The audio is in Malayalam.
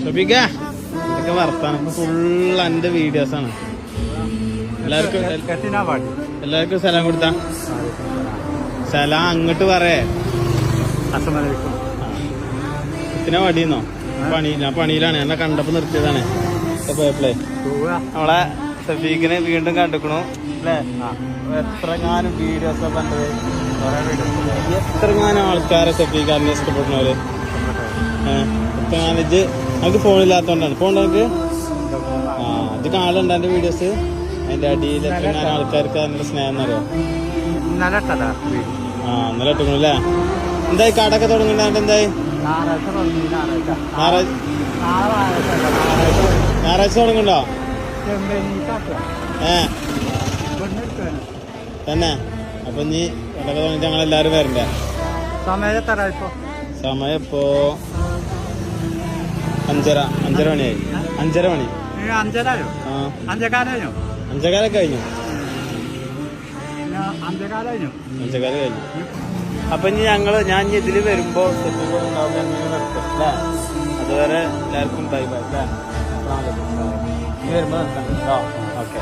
ഷബീക ഇതൊക്കെ വർത്താനം ഫുൾ എന്റെ വീഡിയോസ് ആണ്. എല്ലാവർക്കും സലാം കൊടുത്താ. സലാം അങ്ങോട്ട് പറയേ. പിന്നെ വടിയെന്നോ ഞാൻ പണിയിലാണ്. എന്നെ കണ്ടപ്പോ നിർത്തിയതാണ്. പോയപ്പോഴേ നമ്മളെ ഷഫീഖിനെ വീണ്ടും കണ്ടിക്കണു അല്ലേ? എത്രങ്ങാനും വീഡിയോസ് കണ്ടത്, എത്രങ്ങാനും ആൾക്കാരെ ഷഫീഖിനെ ഇഷ്ടപ്പെടുന്നവര്. എത്രങ്ങാനും ഇത് നമുക്ക് ഫോണില്ലാത്തോണ്ടാണ്. ഫോൺ നമുക്ക് ഇത് കാണലുണ്ട് എന്റെ വീഡിയോസ്. അതിന്റെ അടിയിൽ എത്രങ്ങാനും ആൾക്കാർക്ക് അതിന്റെ സ്നേഹം എന്നറിയോ? ഇന്നലെ ഇട്ടിക്കണു അല്ലേ? എന്തായി കടയൊക്കെ തുടങ്ങുന്നുണ്ട്? എന്തായി ഞായറാഴ്ച തുടങ്ങുന്നുണ്ടോ? തന്നെ. അപ്പൊ ഇനി കടയൊക്കെ തുടങ്ങിട്ട് ഞങ്ങളെല്ലാരും വരണ്ടേ? സമയം ഇപ്പോ 5:30 മണിയായി. 5:30 മണി. 5:15 കഴിഞ്ഞു. 5:15 കഴിഞ്ഞു. അപ്പൊ ഇനി ഞാൻ ഇതില് വരുമ്പോ നിർത്തും അല്ലേ? അതുവരെ എല്ലാവർക്കും ബൈ ബൈ അല്ലേ? വരുമ്പോ നിർത്താം കേട്ടോ. ഓക്കെ.